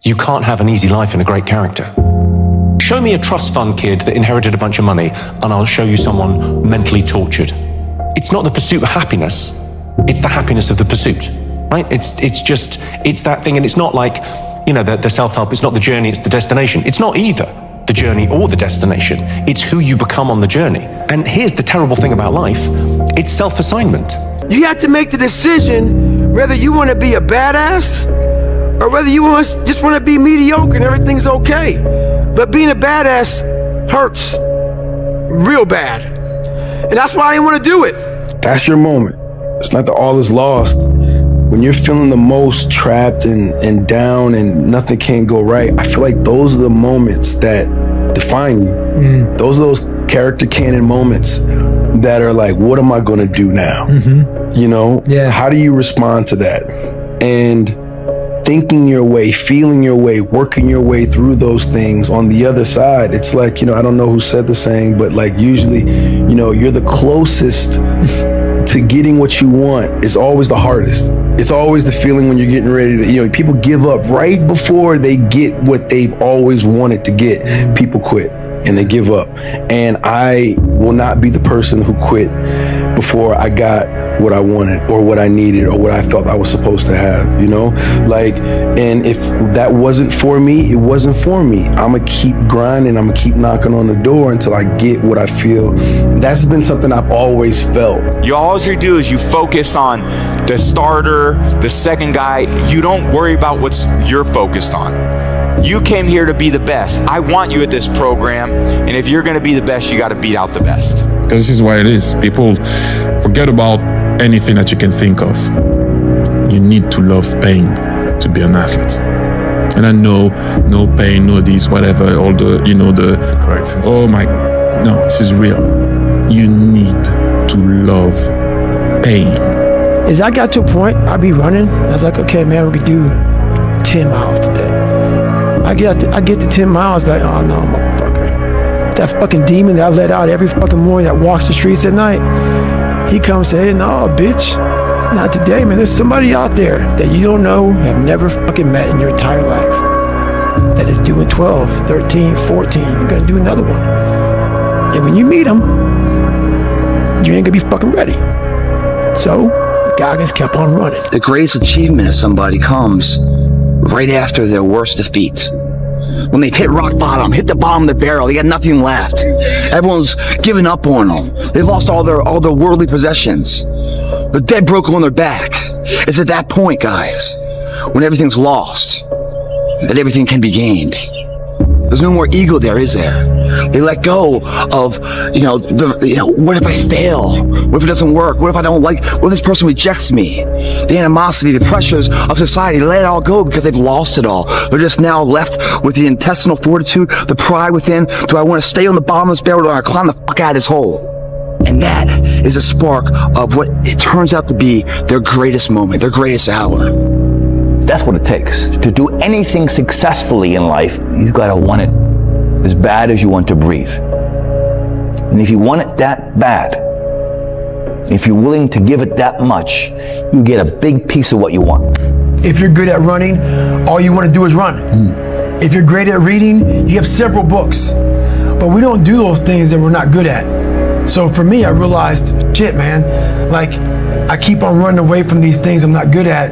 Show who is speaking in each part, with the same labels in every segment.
Speaker 1: You can't have an easy life in a great character. Show me a trust fund kid that inherited a bunch of money, and I'll show you someone mentally tortured. It's not the pursuit of happiness, it's the happiness of the pursuit, right? It's that thing, and it's not like, you know, the self-help, it's not the journey, it's the destination. It's not either the journey or the destination. It's who you become on the journey. And here's the terrible thing about life, it's self-assignment.
Speaker 2: You have to make the decision whether you want to be a badass or whether you just want to be mediocre and everything's okay. But being a badass hurts real bad. And that's why I didn't want to do it.
Speaker 3: That's your moment. It's not that all is lost. When you're feeling the most trapped and down and nothing can go right, I feel like those are the moments that define you. Those are those character canon moments that are like, what am I going to do now? You know, how do you respond to that? And thinking your way, feeling your way, working your way through those things on the other side, it's like, you know, I don't know who said the saying, but like usually, you know, you're the closest to getting what you want is always the hardest. It's always the feeling when you're getting ready to, you know, people give up right before they get what they've always wanted to get. People quit and they give up. And I will not be the person who quit before I got what I wanted or what I needed or what I felt I was supposed to have, you know? Like, and if that wasn't for me, it wasn't for me. I'm gonna keep grinding, I'm gonna keep knocking on the door until I get what I feel. That's been something I've always felt.
Speaker 4: All you do is you focus on the starter, the second guy. You don't worry about what you're focused on. You came here to be the best. I want you at this program, and if you're gonna be the best, you gotta beat out the best.
Speaker 5: Because this is why it is. People forget about anything that you can think of. You need to love pain to be an athlete. And I know, no pain, no this, whatever, all the, you know, the, oh my, no, this is real. You need to love pain.
Speaker 2: As I got to a point, I'd be running. I was like, okay, man, we could do 10 miles today. I get to 10 miles, but oh no, motherfucker. That fucking demon that I let out every fucking morning that walks the streets at night, he comes saying, no, bitch, not today, man. There's somebody out there that you don't know, have never fucking met in your entire life, that is doing 12, 13, 14. You're gonna do another one. And when you meet him, you ain't gonna be fucking ready. So, Goggins kept on running.
Speaker 6: The greatest achievement of somebody comes right after their worst defeat. When they've hit rock bottom, hit the bottom of the barrel, they got nothing left. Everyone's given up on them. They've lost all their worldly possessions. They're dead broke on their back. It's at that point, guys, when everything's lost, that everything can be gained. There's no more ego there, is there? They let go of, what if I fail? What if it doesn't work? What if I don't like, what if this person rejects me? The animosity, the pressures of society, they let it all go because they've lost it all. They're just now left with the intestinal fortitude, the pride within. Do I want to stay on the bottom of this barrel or do I climb the fuck out of this hole? And that is a spark of what it turns out to be their greatest moment, their greatest hour.
Speaker 7: That's what it takes. To do anything successfully in life, you've got to want it as bad as you want to breathe. And if you want it that bad, if you're willing to give it that much, you get a big piece of what you want.
Speaker 2: If you're good at running, all you want to do is run. If you're great at reading, you have several books. But we don't do those things that we're not good at. So for me, I realized, shit, man, like I keep on running away from these things I'm not good at.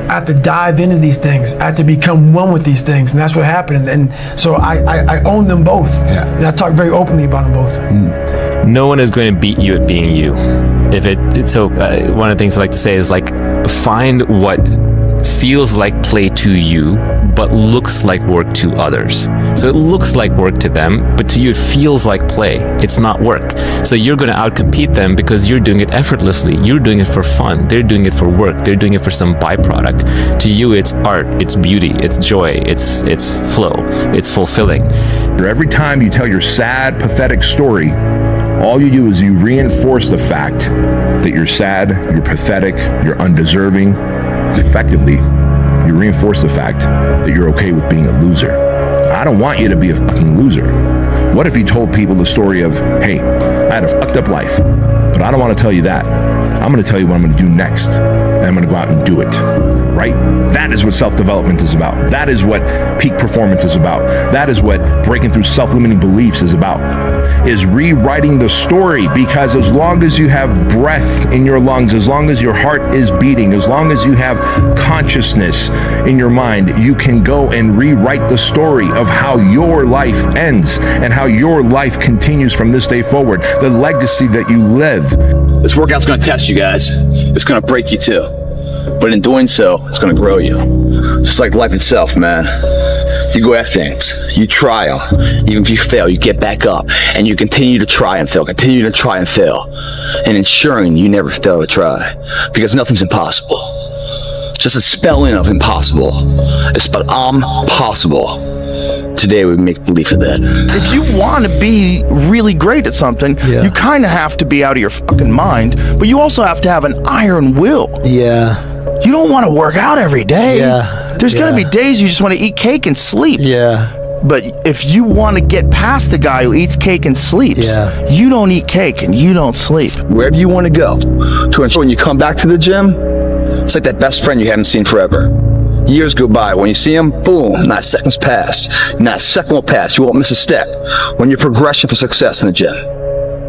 Speaker 2: I have to dive into these things. I have to become one with these things, and that's what happened. And so I own them both, and I talk very openly about them both.
Speaker 8: No one is going to beat you at being you. One of the things I like to say is like, find what feels like play to you, but looks like work to others. So it looks like work to them, but to you it feels like play. It's not work. So you're going to outcompete them because you're doing it effortlessly. You're doing it for fun. They're doing it for work. They're doing it for some byproduct. To you, it's art, it's beauty, it's joy, it's flow, it's fulfilling.
Speaker 9: Every time you tell your sad, pathetic story, all you do is you reinforce the fact that you're sad, you're pathetic, you're undeserving. Effectively, you reinforce the fact that you're okay with being a loser. I don't want you to be a fucking loser. What if you told people the story of, hey, I had a fucked up life, but I don't want to tell you that. I'm going to tell you what I'm going to do next, and I'm going to go out and do it. right? That is what self-development is about. That is what peak performance is about. That is what breaking through self-limiting beliefs is about, is rewriting the story. Because as long as you have breath in your lungs, as long as your heart is beating, as long as you have consciousness in your mind, you can go and rewrite the story of how your life ends and how your life continues from this day forward, the legacy that you live.
Speaker 6: This workout's gonna test you guys. It's gonna break you too. But in doing so, it's gonna grow you. Just like life itself, man. You go at things, you try them. Even if you fail, you get back up and you continue to try and fail, continue to try and fail. And ensuring you never fail to try. Because nothing's impossible. Just a spelling of impossible. It's but I'm possible. Today we make believe of that.
Speaker 10: If you want to be really great at something, you kind of have to be out of your fucking mind, but you also have to have an iron will.
Speaker 2: Yeah.
Speaker 10: You don't want to work out every day.
Speaker 2: Yeah.
Speaker 10: There's going to be days you just want to eat cake and sleep.
Speaker 2: Yeah.
Speaker 10: But if you want to get past the guy who eats cake and sleeps, you don't eat cake and you don't sleep.
Speaker 6: Wherever you want to go, to ensure when you come back to the gym, it's like that best friend you haven't seen forever. Years go by. When you see him, boom, not seconds pass. Not a second will pass. You won't miss a step when your progression for success in the gym.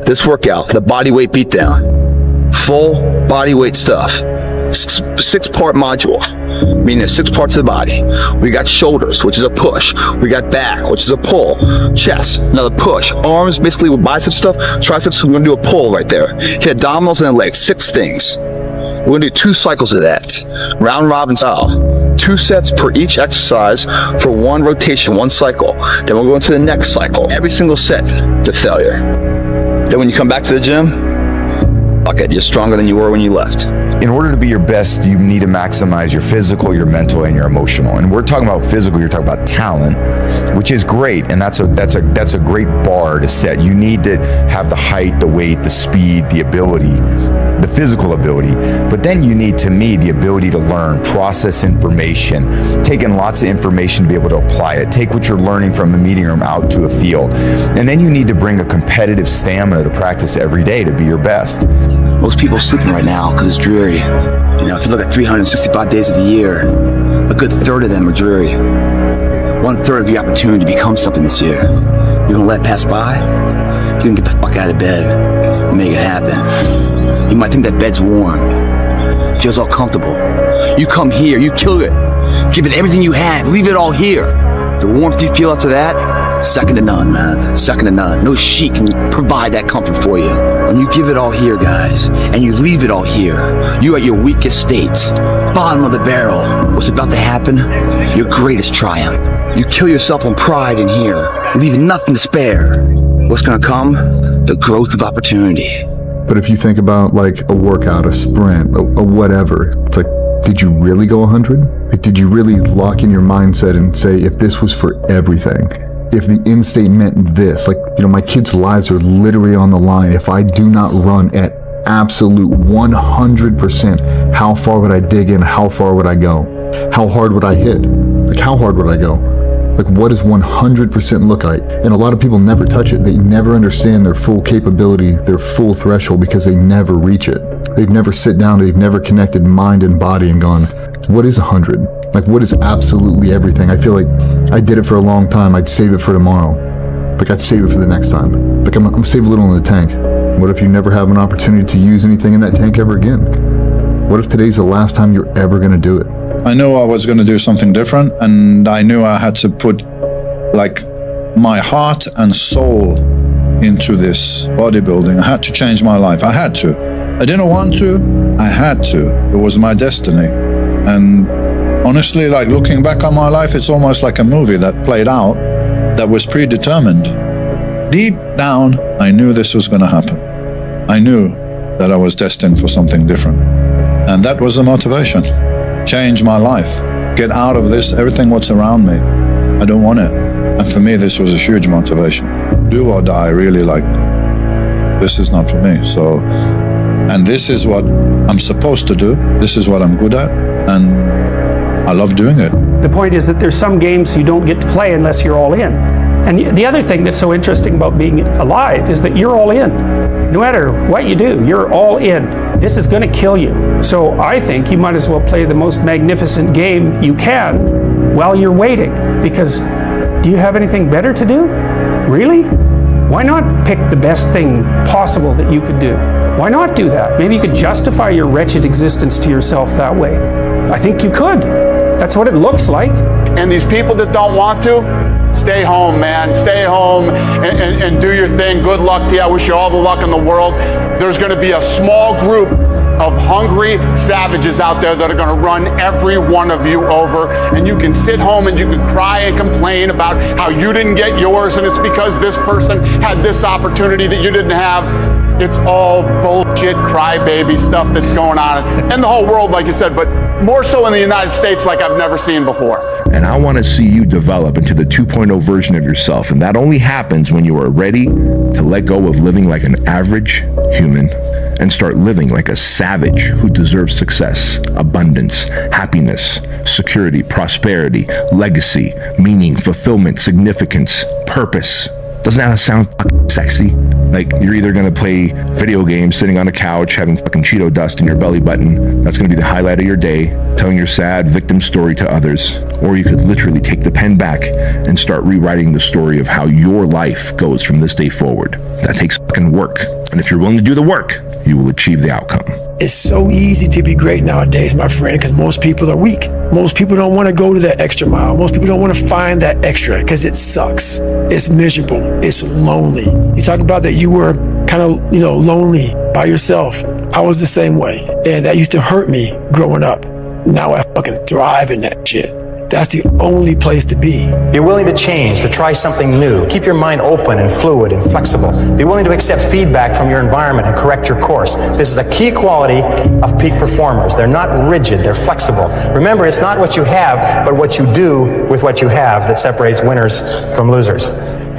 Speaker 6: This workout, the body weight beatdown, full body weight stuff, six-part module, meaning there's 6 parts of the body. We got shoulders, which is a push. We got back, which is a pull. Chest, another push. Arms, basically with bicep stuff. Triceps, we're gonna do a pull right there. Hit abdominals and then legs, 6 things. We're gonna do 2 cycles of that, round robin style. 2 sets per each exercise for 1 rotation, 1 cycle. Then we'll go into the next cycle. Every single set to failure. Then when you come back to the gym, fuck it, you're stronger than you were when you left.
Speaker 11: In order to be your best, you need to maximize your physical, your mental, and your emotional. And we're talking about physical, you're talking about talent, which is great, and that's a great bar to set. You need to have the height, the weight, the speed, the ability, the physical ability, but then you need, to me, the ability to learn, process information, take in lots of information to be able to apply it, take what you're learning from a meeting room out to a field, and then you need to bring a competitive stamina to practice every day to be your best.
Speaker 6: Most people are sleeping right now because it's dreary. You know, if you look at 365 days of the year, a good third of them are dreary. 1/3 of your opportunity to become something this year. You're gonna let pass by? You're gonna get the fuck out of bed and make it happen. You might think that bed's warm, feels all comfortable. You come here, you kill it, give it everything you have, leave it all here. The warmth you feel after that, second to none, man, second to none. No sheet can provide that comfort for you. When you give it all here, guys, and you leave it all here, you're at your weakest state, bottom of the barrel. What's about to happen? Your greatest triumph. You kill yourself on pride in here, leaving nothing to spare. What's gonna come? The growth of opportunity.
Speaker 12: But if you think about like a workout, a sprint, a whatever, it's like, did you really go 100? Like, did you really lock in your mindset and say, if this was for everything, if the end state meant this, like, you know, my kids' lives are literally on the line. If I do not run at absolute 100%, how far would I dig in? How far would I go? How hard would I hit? Like, how hard would I go? Like, what does 100% look like? And a lot of people never touch it. They never understand their full capability, their full threshold, because they never reach it. They've never sit down, they've never connected mind and body and gone, what is 100? Like, what is absolutely everything? I feel like I did it for a long time. I'd save it for tomorrow. Like, I'd save it for the next time. Like, I'm gonna save a little in the tank. What if you never have an opportunity to use anything in that tank ever again? What if today's the last time you're ever gonna do it?
Speaker 13: I knew I was going to do something different, and I knew I had to put like my heart and soul into this bodybuilding. I had to change my life. I had to. I didn't want to. I had to. It was my destiny. And honestly, like, looking back on my life, it's almost like a movie that played out, that was predetermined. Deep down, I knew this was going to happen. I knew that I was destined for something different. And that was the motivation. Change my life, get out of this, everything what's around me. I don't want it. And for me, this was a huge motivation. Do or die, really, like, this is not for me. So, and this is what I'm supposed to do. This is what I'm good at. And I love doing it.
Speaker 14: The point is that there's some games you don't get to play unless you're all in. And the other thing that's so interesting about being alive is that you're all in. No matter what you do, you're all in. this is going to kill you. So I think you might as well play the most magnificent game you can while you're waiting. Because do you have anything better to do? Really? Why not pick the best thing possible that you could do? Why not do that? Maybe you could justify your wretched existence to yourself that way. I think you could. That's what it looks like.
Speaker 15: And these people that don't want to, stay home, man. Stay home and do your thing. Good luck to you. I wish you all the luck in the world. There's going to be a small group of hungry savages out there that are going to run every one of you over, and you can sit home and you can cry and complain about how you didn't get yours and it's because this person had this opportunity that you didn't have. It's all bullshit crybaby stuff that's going on in the whole world, like you said, but more so in the United States like I've never seen before.
Speaker 9: And I want to see you develop into the 2.0 version of yourself, and that only happens when you are ready to let go of living like an average human and start living like a savage who deserves success, abundance, happiness, security, prosperity, legacy, meaning, fulfillment, significance, purpose. Doesn't that sound fucking sexy? Like you're either gonna play video games sitting on a couch having fucking Cheeto dust in your belly button. That's gonna be the highlight of your day, telling your sad victim story to others. Or you could literally take the pen back and start rewriting the story of how your life goes from this day forward. That takes fucking work. And if you're willing to do the work, you will achieve the outcome.
Speaker 2: It's so easy to be great nowadays, my friend, because most people are weak. Most people don't want to go to that extra mile. Most people don't want to find that extra because it sucks. It's miserable. It's lonely. You talk about that you were kind of, lonely by yourself. I was the same way. And that used to hurt me growing up. Now I fucking thrive in that shit. That's the only place to be.
Speaker 1: Be willing to change, to try something new. Keep your mind open and fluid and flexible. Be willing to accept feedback from your environment and correct your course. This is a key quality of peak performers. They're not rigid, they're flexible. Remember, it's not what you have, but what you do with what you have that separates winners from losers.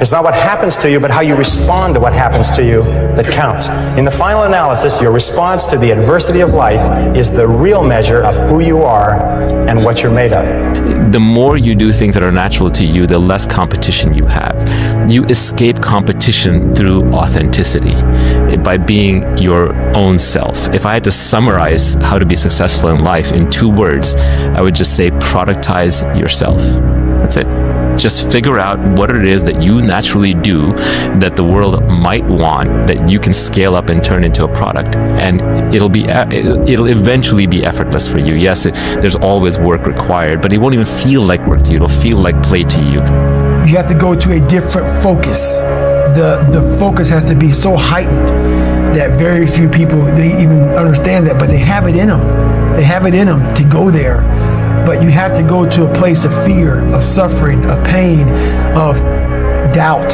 Speaker 1: It's not what happens to you, but how you respond to what happens to you that counts. In the final analysis, your response to the adversity of life is the real measure of who you are and what you're made of.
Speaker 8: The more you do things that are natural to you, the less competition you have. You escape competition through authenticity, by being your own self. If I had to summarize how to be successful in life in 2 words, I would just say productize yourself. That's it. Just figure out what it is that you naturally do that the world might want, that you can scale up and turn into a product, and it'll eventually be effortless for you. Yes, there's always work required, but it won't even feel like work to you. It'll feel like play to you.
Speaker 2: You have to go to a different focus. The focus has to be so heightened that very few people, they even understand that, but they have it in them. They have it in them to go there. But you have to go to a place of fear, of suffering, of pain, of doubt.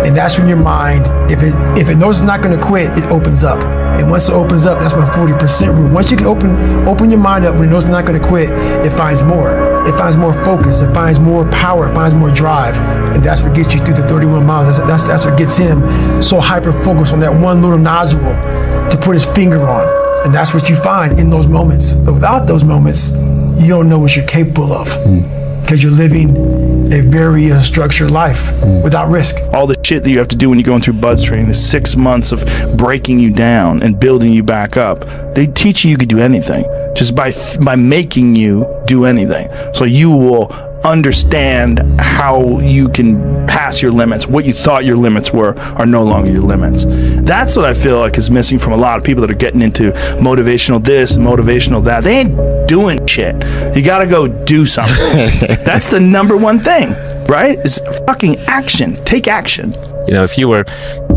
Speaker 2: And that's when your mind, if it knows it's not going to quit, it opens up. And once it opens up, that's my 40% rule. Once you can open your mind up when it knows it's not going to quit, it finds more. It finds more focus. It finds more power. It finds more drive. And that's what gets you through the 31 miles. That's what gets him so hyper-focused on that one little nodule to put his finger on. And that's what you find in those moments. But without those moments, you don't know what you're capable of because you're living a very structured life without risk.
Speaker 10: All the shit that you have to do when you're going through BUDS training, the 6 months of breaking you down and building you back up, they teach you could do anything just by making you do anything. So you will understand how you can pass your limits. What you thought your limits were are no longer your limits. That's what I feel like is missing from a lot of people that are getting into motivational this and motivational that. They ain't doing shit. You gotta go do something. That's the number one thing, right? Is fucking action. Take action.
Speaker 8: If you were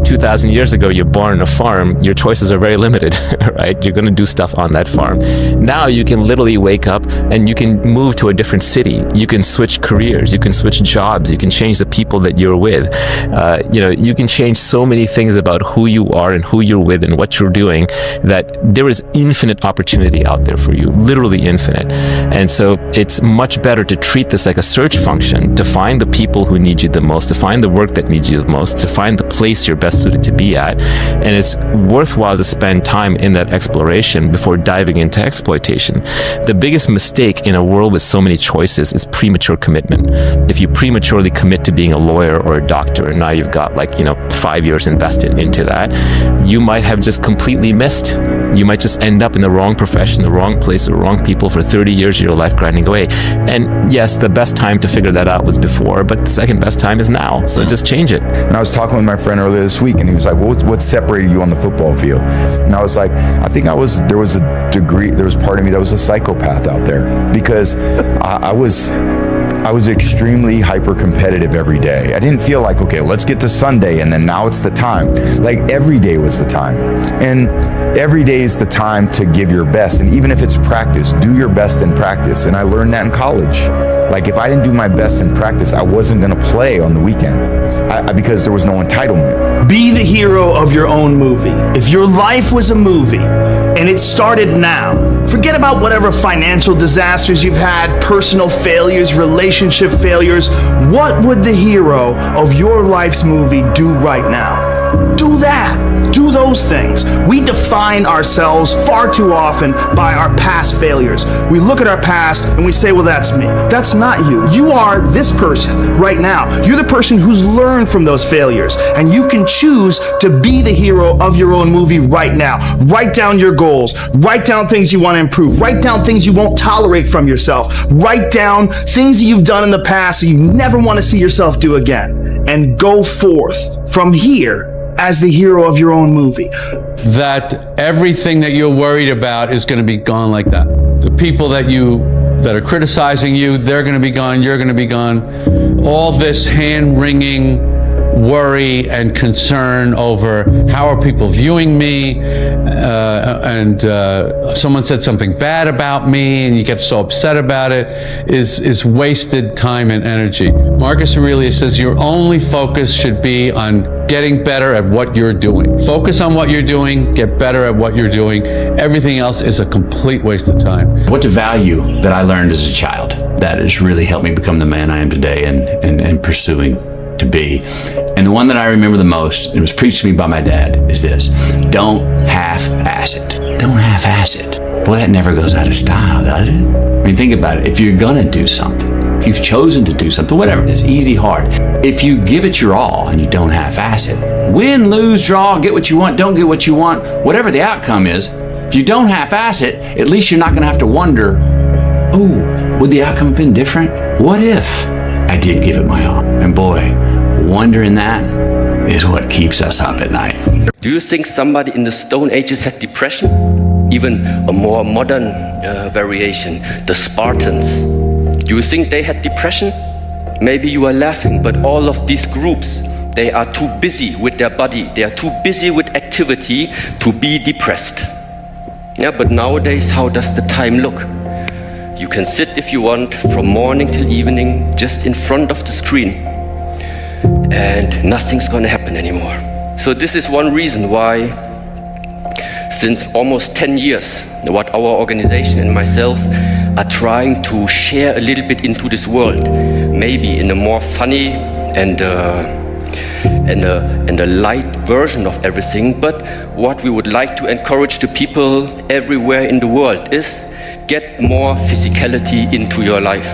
Speaker 8: 2,000 years ago, you're born on a farm, your choices are very limited, right? You're going to do stuff on that farm. Now you can literally wake up and you can move to a different city. You can switch careers. You can switch jobs. You can change the people that you're with. You can change so many things about who you are and who you're with and what you're doing, that there is infinite opportunity out there for you, literally infinite. And so it's much better to treat this like a search function, to find the people who need you the most, to find the work that needs you the most, to find the place you're best best suited to be at. And it's worthwhile to spend time in that exploration before diving into exploitation. The biggest mistake in a world with so many choices is premature commitment. If you prematurely commit to being a lawyer or a doctor, and now you've got 5 years invested into that, you might have just completely missed. You might just end up in the wrong profession, the wrong place, the wrong people for 30 years of your life grinding away. And yes, the best time to figure that out was before, but the second best time is now. So just change it.
Speaker 11: And I was talking with my friend earlier this week, and he was like, what separated you on the football field? And I was like, I think there was part of me that was a psychopath out there, because I was extremely hyper competitive every day. I didn't feel like, okay, let's get to Sunday and then now it's the time. Like every day was the time. And every day is the time to give your best. And even if it's practice, do your best in practice. And I learned that in college. Like if I didn't do my best in practice, I wasn't going to play on the weekend because there was no entitlement.
Speaker 10: Be the hero of your own movie. If your life was a movie and it started now, forget about whatever financial disasters you've had, personal failures, relationship failures. What would the hero of your life's movie do right now? Do that. Do those things. We define ourselves far too often by our past failures. We look at our past and we say, well, that's me. That's not you. You are this person right now. You're the person who's learned from those failures, and you can choose to be the hero of your own movie right now. Write down your goals. Write down things you want to improve. Write down things you won't tolerate from yourself. Write down things that you've done in the past that you never want to see yourself do again. And go forth from here as the hero of your own movie.
Speaker 16: That everything that you're worried about is going to be gone like that. The people that are criticizing you, they're going to be gone, you're going to be gone. All this hand-wringing worry and concern over how are people viewing me, and someone said something bad about me and you get so upset about it, is wasted time and energy. Marcus Aurelius says your only focus should be on getting better at what you're doing. Focus on what you're doing, get better at what you're doing. Everything else is a complete waste of time.
Speaker 17: What's a value that I learned as a child that has really helped me become the man I am today and pursuing to be? And the one that I remember the most, and it was preached to me by my dad, is this: don't half-ass it. Don't half-ass it. Boy, that never goes out of style, does it? I mean, think about it. If you're gonna do something, if you've chosen to do something, whatever it is, easy, hard, if you give it your all and you don't half-ass it, win, lose, draw, get what you want, don't get what you want, whatever the outcome is, if you don't half-ass it, at least you're not gonna have to wonder, oh, would the outcome have been different? What if I did give it my all? And boy, wondering that is what keeps us up at night.
Speaker 18: Do you think somebody in the Stone Ages had depression? Even a more modern variation, the Spartans. Do you think they had depression? Maybe you are laughing, but all of these groups, they are too busy with their body, they are too busy with activity to be depressed. Yeah, but nowadays, how does the time look? You can sit if you want from morning till evening just in front of the screen, and nothing's gonna happen anymore. So this is one reason why, since almost 10 years, what our organization and myself are trying to share a little bit into this world, maybe in a more funny and a light version of everything. But what we would like to encourage the people everywhere in the world is get more physicality into your life.